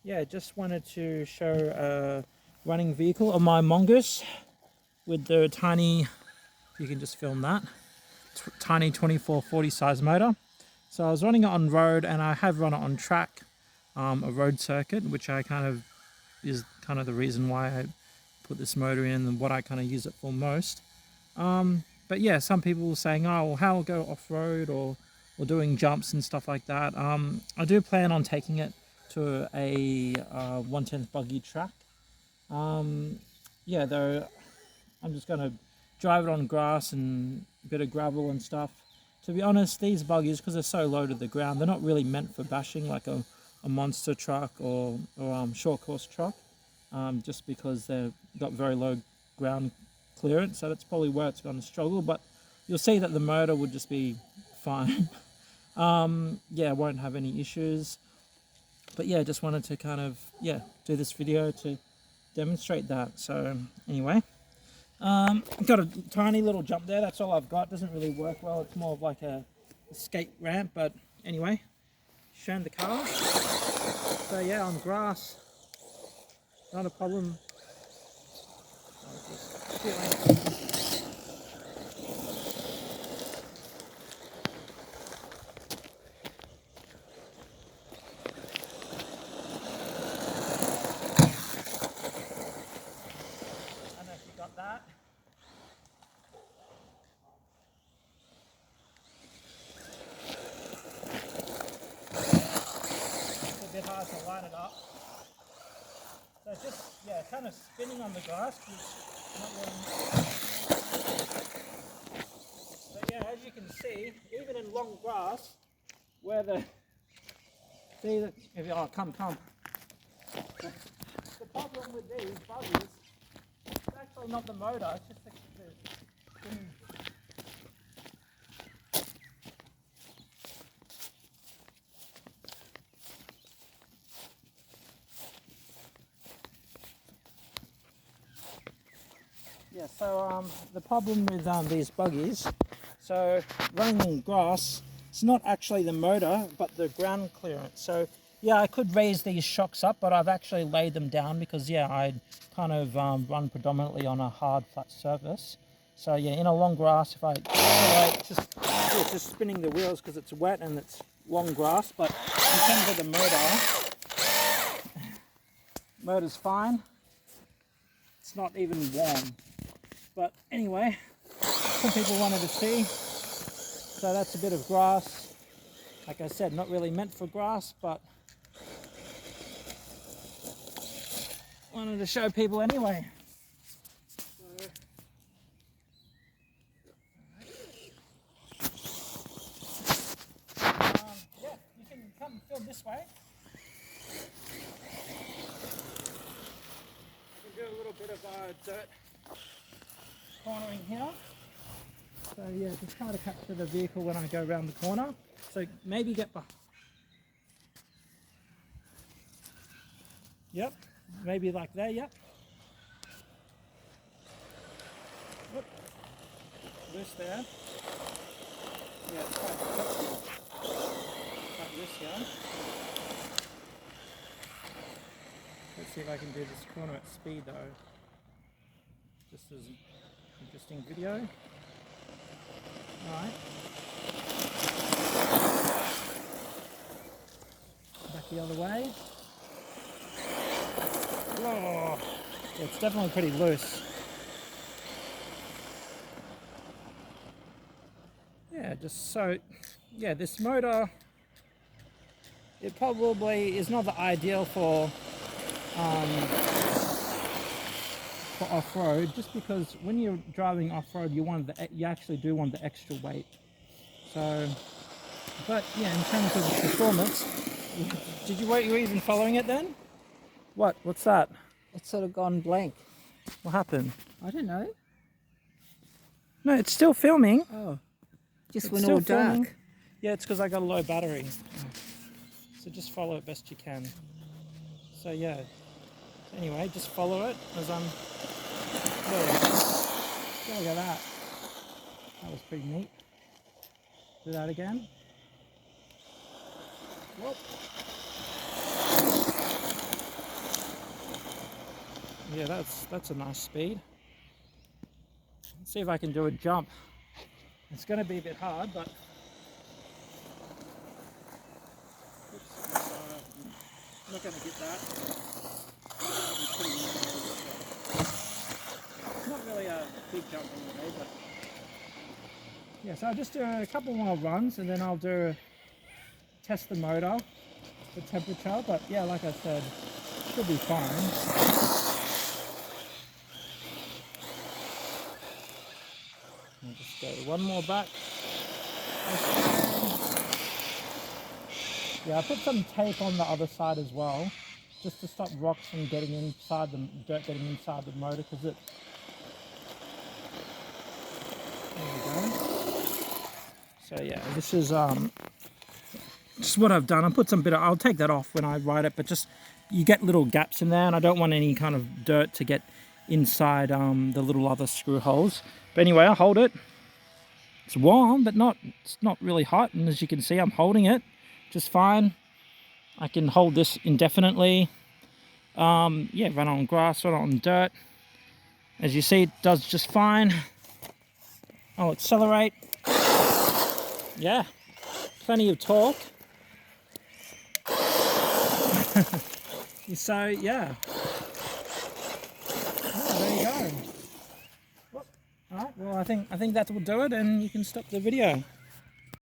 yeah, just wanted to show a running vehicle of my Mongoose with the tiny, you can just film that, tiny 2440 size motor. So I was running it on road, and I have run it on track, a road circuit, which I kind of is kind of the reason why I put this motor in and what I kind of use it for most. But yeah, some people were saying, oh, well, how will go off-road or doing jumps and stuff like that. I do plan on taking it to a 1/10 buggy track. Yeah, though, I'm just going to drive it on grass and a bit of gravel and stuff. To be honest, these buggies, because they're so low to the ground, they're not really meant for bashing like a monster truck or short course truck, just because they've got very low ground clearance, so that's probably where it's going to struggle, but you'll see that the motor would just be fine. Yeah, won't have any issues. But yeah, just wanted to kind of, yeah, do this video to demonstrate that. So anyway, got a tiny little jump there, that's all I've got. Doesn't really work well, it's more of like a skate ramp, but anyway, shown the car. So yeah, on grass, not a problem. Got that. It's a bit hard to line it up. So it's just, yeah, kind of spinning on the grass. Not really... But yeah, as you can see, even in long grass, where the... See that... Oh, come. The problem with these buggies, it's actually not the motor, it's just the spinning. Yeah, so the problem with these buggies, so running in grass, it's not actually the motor, but the ground clearance. So yeah, I could raise these shocks up, but I've actually laid them down because yeah, I kind of run predominantly on a hard flat surface. So yeah, in a long grass, if I it's just spinning the wheels because it's wet and it's long grass. But in terms of the motor's fine. It's not even warm. But anyway, some people wanted to see. So that's a bit of grass. Like I said, not really meant for grass, but wanted to show people anyway. Yeah, you can come film this way. We'll do a little bit of dirt cornering here. So yeah, just try to capture the vehicle when I go around the corner. So maybe get behind. Yep, maybe like there, yep. Whoop. Loose there. Yeah, it's quite loose here. Let's see if I can do this corner at speed though. Just as an interesting video. Alright. Back the other way. Whoa. Yeah, it's definitely pretty loose. Yeah, just so, yeah, this motor, it probably is not the ideal for off-road, just because when you're driving off-road, you actually do want the extra weight. So, but yeah, in terms of performance, were you even following it then? What's that? It's sort of gone blank. What happened? I don't know. No, it's still filming. Oh, just It's went still all dark. filming. Yeah, it's because I got a low battery. So just follow it best you can. So yeah. Anyway, just follow it as I'm... There we go, that. That was pretty neat. Do that again. Whoop. Yeah, that's a nice speed. Let's see if I can do a jump. It's going to be a bit hard, but oops, I'm not going to get that. It's not really a big jump anyway, but yeah. So I'll just do a couple more runs, and then I'll test the motor, the temperature. But yeah, like I said, should be fine. I'll just go one more back. Yeah, I put some tape on the other side as well, just to stop rocks from getting inside the dirt, getting inside the motor, because it. There we go. So yeah, this is just what I've done. I put some bit of. I'll take that off when I ride it, but just you get little gaps in there, and I don't want any kind of dirt to get inside the little other screw holes. But anyway, I'll hold it. It's warm, but it's not really hot, and as you can see, I'm holding it just fine. I can hold this indefinitely. Yeah, run on grass, run on dirt. As you see, it does just fine. I'll accelerate. Yeah, plenty of torque. So yeah. Oh, there you go. All right, well, I think that will do it, and you can stop the video.